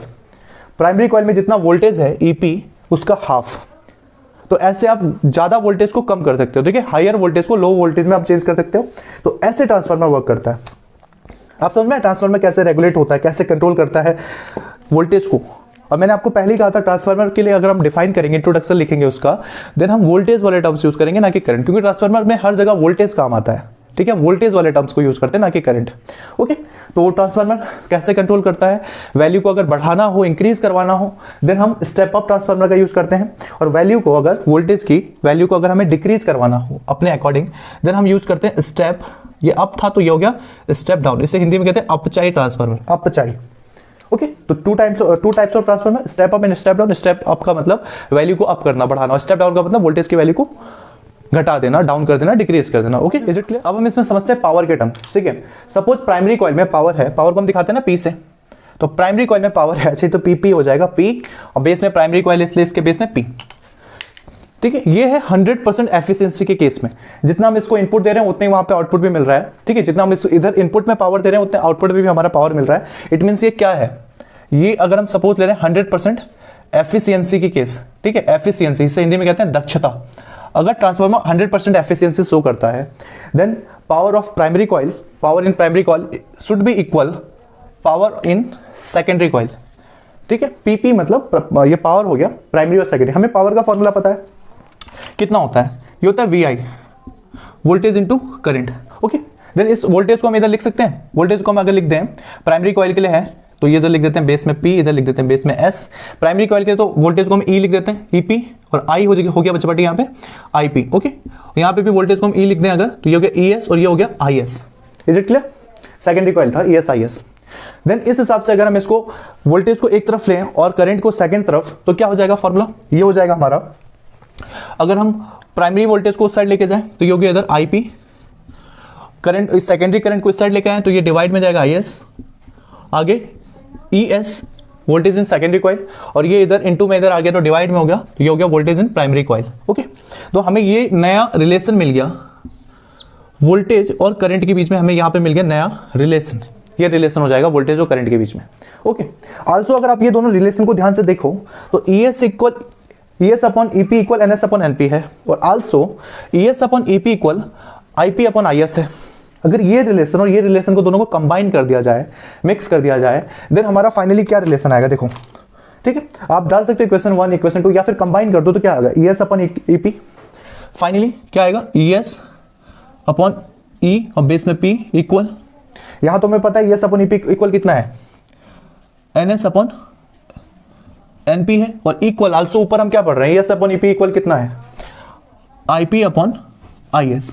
Primary coil में जितना वोल्टेज है EP उसका हाफ। तो ऐसे आप ज्यादा वोल्टेज को कम कर सकते हो, ठीक है, हायर वोल्टेज को लो वोल्टेज में आप चेंज कर सकते हो। तो ऐसे ट्रांसफार्मर वर्क करता है। आप समझ में ट्रांसफार्मर कैसे रेगुलेट होता है, कैसे कंट्रोल करता है वोल्टेज को। और मैंने आपको पहले ही कहा था ट्रांसफार्मर के लिए अगर हम डिफाइन करेंगे, इंट्रोडक्शन लिखेंगे उसका, देन हम वोल्टेज वाले टर्म्स यूज करेंगे ना कि करंट, क्योंकि ट्रांसफार्मर में हर जगह वोल्टेज काम आता है, ठीक है, वोल्टेज वाले टर्म्स को यूज करते हैं ना कि करंट। ओके, तो ट्रांसफार्मर कैसे कंट्रोल करता है, वैल्यू को अगर बढ़ाना हो, इंक्रीज करवाना हो, देन हम स्टेप अप ट्रांसफार्मर का यूज करते हैं। और वैल्यू को अगर वोल्टेज की वैल्यू को अगर हमें डिक्रीज करवाना हो अपने अकॉर्डिंग, देन हम यूज करते हैं स्टेप, ये अप था तो ये हो गया स्टेप डाउन, इसे हिंदी में कहते हैं अपचाई ट्रांसफार्मर, अपचाई। ओके, तो two types of transformer, step up and step down. Step up का मतलब वैल्यू को अप करना, बढ़ाना, और स्टेप डाउन का मतलब वोल्टेज की वैल्यू को घटा देना, डाउन कर देना, डिक्रीज कर देना। Okay, is it clear? अब हम इसमें समझते हैं पावर के टर्म, ठीक है। सपोज प्राइमरी कॉइल में पावर है, पावर को हम दिखाते हैं ना P से, तो प्राइमरी कॉइल में पावर है, अच्छा तो PP हो जाएगा P, और बेस में प्राइमरी कॉइल इसलिए इसके बेस में P, ठीक है। ये है 100% एफिशिएंसी के केस में, जितना हम इसको इनपुट दे रहे हैं उतने वहां पे आउटपुट भी मिल रहा है, ठीक है। जितना हम इधर इनपुट में पावर दे रहे हैं उतने आउटपुट में भी हमारा पावर मिल रहा है। इट मीन्स ये क्या है, ये अगर हम सपोज ले रहे हैं 100% एफिशिएंसी की केस, ठीक है, एफिशिएंसी, इसे हिंदी में कहते हैं दक्षता। अगर ट्रांसफार्मर 100% एफिशिएंसी शो करता है, then power of primary coil, power in primary coil should be equal power in secondary coil, ठीक है। PP मतलब ये पावर हो गया प्राइमरी और सेकेंडरी। हमें पावर का फॉर्मूला पता है कितना होता है, ये होता है VI, voltage into current. Okay, then इस वोल्टेज को हम इधर लिख सकते हैं, वोल्टेज को हम अगर लिख दें प्राइमरी कॉइल के लिए है तो ये इधर लिख देते हैं बेस में P, इधर लिख देते हैं बेस में S। प्राइमरी कॉइल के लिए तो वोल्टेज को हम E लिख देते हैं, EP, और I हो गया बच्चा यहाँ पे IP। ओके, यहाँ पे भी वोल्टेज को हम E लिख दें अगर, तो ये हो गया ES और ये हो गया IS। Is it clear? Secondary coil था ES IS। देन इस हिसाब से अगर हम इसको वोल्टेज को एक तरफ लें और करंट को सेकंड तरफ, तो क्या हो जाएगा फॉर्मूला, ये हो जाएगा हमारा। अगर हम प्राइमरी वोल्टेज को उस साइड लेके जाएं तो ये हो गया इधर IP, करंट इस सेकेंडरी करंट को इस साइड लेके आए तो ये डिवाइड में जाएगा IS, आगे ES वोल्टेज इन सेकेंडरी कॉइल, और ये इधर इनटू में इधर आ गया तो डिवाइड में हो गया, तो ये हो गया वोल्टेज इन प्राइमरी कॉइल। ओके, तो हमें ये नया रिलेशन मिल गया, वोल्टेज और करंट के बीच में हमें यहाँ पे मिल गया नया रिलेशन, ये रिलेशन हो जाएगा वोल्टेज और करंट के बीच में। ओके, आल्सो अगर आप ये दोनों रिलेशन को ध्यान से देखो तो ES upon EP equal NS upon NP है, और also ES upon EP equal IP upon IS है। अगर ये रिलेशन और ये रिलेशन को दोनों को कंबाइन कर दिया जाए, मिक्स कर दिया जाए, देन हमारा फाइनली क्या रिलेशन आएगा देखो, ठीक है। आप डाल सकते हो इक्वेशन 1, इक्वेशन 2, या फिर कंबाइन कर दो तो क्या आएगा, ES अपॉन EP, फाइनली क्या आएगा ES अपॉन E और बेस में P इक्वल, यहां तो हमें पता है ES अपॉन EP इक्वल कितना है, NS अपॉन NP है, और इक्वल आल्सो ऊपर हम क्या पढ़ रहे हैं, ES अपॉन EP इक्वल कितना है, IP अपॉन IS।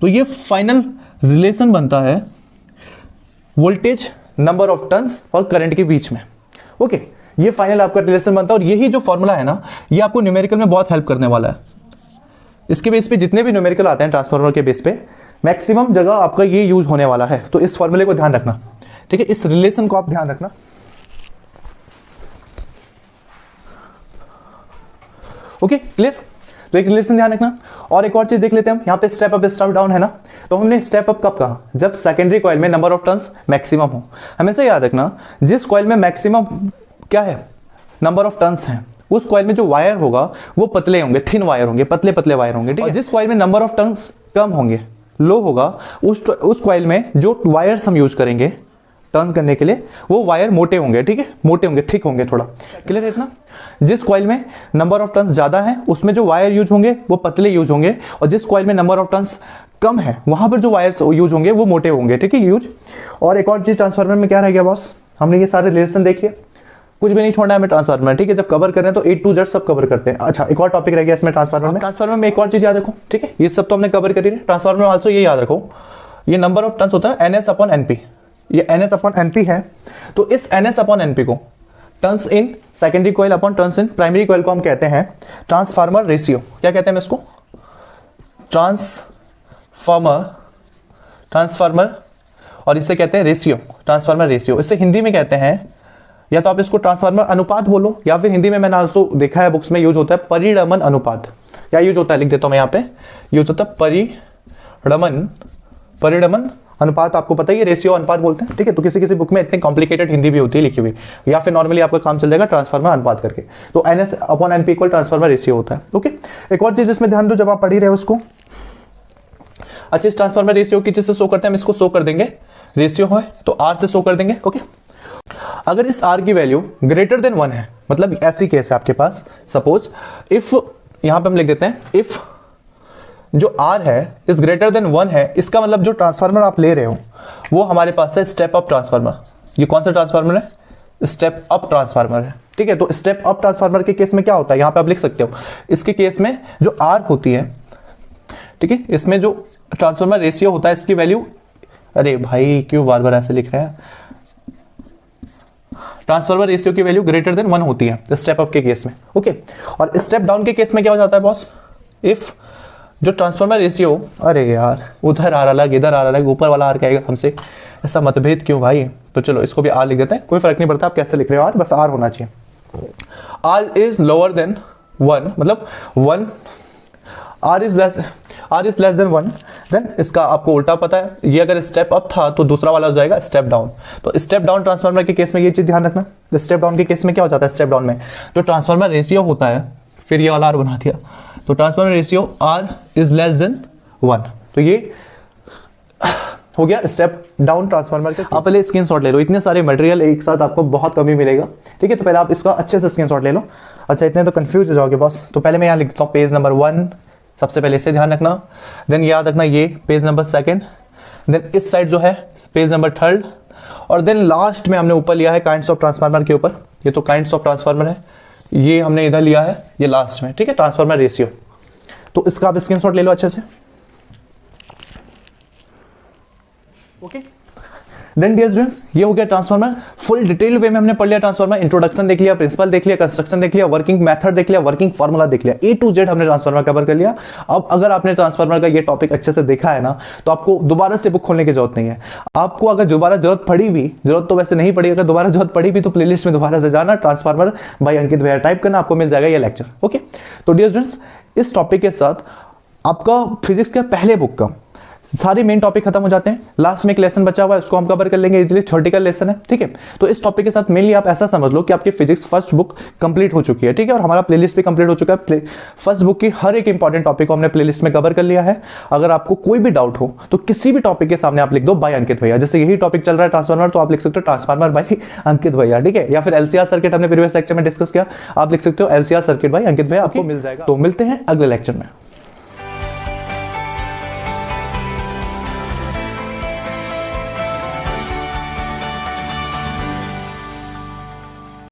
तो ये फाइनल रिलेशन बनता है वोल्टेज, नंबर ऑफ टर्न्स और करंट के बीच में। ओके, ये फाइनल आपका रिलेशन बनता है, और यही जो फॉर्मूला है ना, ये आपको न्यूमेरिकल में बहुत हेल्प करने वाला है। इसके बेस पे जितने भी न्यूमेरिकल आते हैं ट्रांसफार्मर के बेस पे, मैक्सिमम जगह आपका ये यूज होने वाला है। तो इस फॉर्मूले को ध्यान रखना, ठीक है, इस रिलेशन को आप ध्यान रखना। Okay, clear? तो एक रिलेशन ध्यान रखना। और एक और चीज देख लेते हैं हम, यहाँ पे स्टेप अप स्टेप डाउन है ना, तो हमने स्टेप अप कब कहा, जब सेकेंडरी कॉइल में नंबर ऑफ टर्न्स मैक्सिमम हो। हमेशा याद रखना, जिस कॉइल में मैक्सिमम क्या है, नंबर ऑफ टर्न्स हैं, उस कॉइल में जो वायर होगा वो पतले होंगे, थिन वायर होंगे, पतले पतले वायर होंगे, ठीक है। जिस कॉइल में नंबर ऑफ टर्न्स कम होंगे, लो होगा, उस कॉइल में जो वायर्स हम यूज करेंगे टर्न करने के लिए, वो वायर मोटे होंगे, ठीक है, मोटे होंगे, थिक होंगे थोड़ा। क्लियर है इतना? जिस कॉइल में नंबर ऑफ टर्न्स ज्यादा है उसमें जो वायर यूज होंगे वो पतले यूज होंगे, और जिस कॉइल में नंबर ऑफ टर्न्स कम है वहां पर जो वायर्स यूज होंगे वो मोटे होंगे, ठीक है, यूज। और एक और चीज ट्रांसफार्मर में क्या रह गया बॉस, हमने ये सारे रिलेशन देख लिया, कुछ भी नहीं छोड़ना है हमें ट्रांसफार्मर, ठीक है। जब कवर कर रहे हैं तो A to Z सब कवर करते हैं। अच्छा, एक और टॉपिक रह गया इसमें ट्रांसफार्मर में एक और चीज याद रखो, ठीक है, ये सब तो हमने कवर करी है। ट्रांसफार्मर में आल्सो ये याद रखो, ये नंबर ऑफ टर्न्स होता है NS अपॉन NP, ये NS अपॉन NP है, तो इस NS अपॉन NP को turns in secondary coil upon turns in primary coil को हम कहते हैं ट्रांसफार्मर रेशियो। क्या कहते हैं इसको, ट्रांसफार्मर, और इसे कहते हैं रेशियो, ट्रांसफार्मर रेशियो। इसे हिंदी में कहते हैं, या तो आप इसको ट्रांसफार्मर अनुपात बोलो, या फिर हिंदी में मैंने आल्सो देखा है बुक्स में यूज होता है परिणमन अनुपात। क्या यूज होता है, लिख देता हूं मैं यहाँ पे, यूज होता है परिणमन अनुपात आपको पता ही है, रेशियो अनुपात बोलते हैं, ठीक है। तो किसी किसी बुक में इतनी कॉम्प्लिकेटेड हिंदी भी होती है लिखी हुई, या फिर नॉर्मली आपका काम चल जाएगा ट्रांसफार्मर अनुपात करके। तो NS upon NP equal transformer ratio होता है, ओके। एक और चीज इसमें ध्यान दो जब आप पढ़ ही रहे हो उसको, अच्छा इस ट्रांसफार्मर रेशियो की चीज से शो करते हैं, हम इसको शो कर देंगे, रेशियो है तो R से शो कर देंगे, ओके। अगर इस R की वैल्यू ग्रेटर देन 1 है, मतलब ऐसी केस है आपके पास, सपोज इफ, यहां पे हम लिख देते हैं इफ जो R है इज ग्रेटर देन 1 है, इसका मतलब जो ट्रांसफार्मर आप ले रहे हो वो हमारे पास है स्टेप अप ट्रांसफार्मर। ये कौन सा ट्रांसफार्मर है? स्टेप अप ट्रांसफार्मर है, ठीक है। तो स्टेप अप ट्रांसफार्मर के केस में क्या होता है, यहां पे आप लिख सकते हो, इसके केस में जो R होती है, ठीक है, इसमें जो ट्रांसफार्मर रेशियो होता है इसकी वैल्यू, अरे भाई क्यों बार बार ऐसे लिख रहे हैं, ट्रांसफार्मर रेशियो की वैल्यू ग्रेटर देन 1 होती है स्टेप अप के केस में, ओके। और स्टेप डाउन के केस में क्या हो जाता है बॉस, इफ जो ट्रांसफार्मर रेशियो, अरे यार उधर आर अलग इधर आर अलग, ऊपर वाला आर कहेगा हमसे, ऐसा मतभेद क्यों भाई। तो चलो इसको भी आर लिख देते हैं, कोई फर्क नहीं पड़ता आप कैसे लिख रहे हो, आर बस आर होना चाहिए। आर इज लोअर देन 1, मतलब 1, R is less than 1, then इसका आपको उल्टा पता है, ये अगर स्टेप अप था तो दूसरा वाला हो जाएगा स्टेप डाउन। तो स्टेप डाउन ट्रांसफार्मर के केस में ये चीज ध्यान रखना, स्टेप डाउन के केस में क्या हो जाता है, स्टेप डाउन में जो ट्रांसफार्मर रेशियो होता है, फिर ये वाला आर बना दिया, तो transformer ratio R is less than 1, तो ये हो गया स्टेप डाउन ट्रांसफार्मर के। आप पहले स्क्रीनशॉट ले लो, इतने सारे मटेरियल एक साथ आपको बहुत कम ही मिलेगा, ठीक है। तो पहले आप इसका अच्छे से स्क्रीनशॉट ले लो। अच्छा इतने तो कंफ्यूज हो जाओगे बॉस, तो पहले मैं यहाँ लिखता हूँ पेज नंबर 1, सबसे पहले इसे ध्यान रखना, देन याद रखना ये पेज नंबर 2, देन इस साइड जो है पेज नंबर 3, और देन लास्ट में हमने ऊपर लिया है काइंड्स ऑफ ट्रांसफार्मर के ऊपर, ये तो काइंड्स ऑफ ट्रांसफार्मर है, ये हमने इधर लिया है ये लास्ट में, ठीक है, ट्रांसफार्मर रेशियो। तो इसका आप स्क्रीनशॉट ले लो अच्छे से, ओके। देन डियर स्टूडेंट्स ये हो गया ट्रांसफार्मर, फुल डिटेल वे में हमने पढ़ लिया ट्रांसफार्मर, इंट्रोडक्शन देख लिया, प्रिंसिपल देख लिया, कंस्ट्रक्शन देख लिया, वर्किंग मेथड देख लिया, वर्किंग फार्मूला देख लिया, A to Z हमने ट्रांसफार्मर कवर कर लिया। अब अगर आपने ट्रांसफार्मर का ये टॉपिक अच्छे से देखा है ना, तो आपको दोबारा से बुक खोलने की जरूरत नहीं है। आपको अगर दोबारा जरूरत पड़ी भी, जरूरत तो वैसे नहीं पड़ी, अगर दोबारा जरूरत पड़ी भी तो प्लेलिस्ट में दोबारा से जाना, ट्रांसफार्मर बाय अंकित भैया टाइप करना, आपको मिल जाएगा ये लेक्चर, ओके। तो डियर स्टूडेंट्स इस टॉपिक के साथ आपका फिजिक्स के पहले बुक का सारे मेन टॉपिक खत्म हो जाते हैं। लास्ट में एक लेसन बचा हुआ है, उसको हम कवर कर लेंगे इजीली, थ्योरेटिकल लेसन है, ठीक है। तो इस टॉपिक के साथ मेनली आप ऐसा समझ लो कि आपकी फिजिक्स फर्स्ट बुक कंप्लीट हो चुकी है, ठीक है, और हमारा प्लेलिस्ट भी कंप्लीट हो चुका है। फर्स्ट बुक की हर एक इंपॉर्टेंट टॉपिक को हमने प्लेलिस्ट में कवर कर लिया है। अगर आपको कोई भी डाउट हो तो किसी भी टॉपिक के सामने आप लिख दो बाय अंकित भैया, जैसे यही टॉपिक चल रहा है ट्रांसफार्मर, तो आप लिख सकते हो ट्रांसफार्मर बाय अंकित भैया, ठीक है। या फिर LCR सर्किट हमने प्रीवियस लेक्चर में डिस्कस किया, आप लिख सकते हो LCR सर्किट बाय अंकित भैया, आपको मिल जाएगा। तो मिलते हैं अगले लेक्चर में।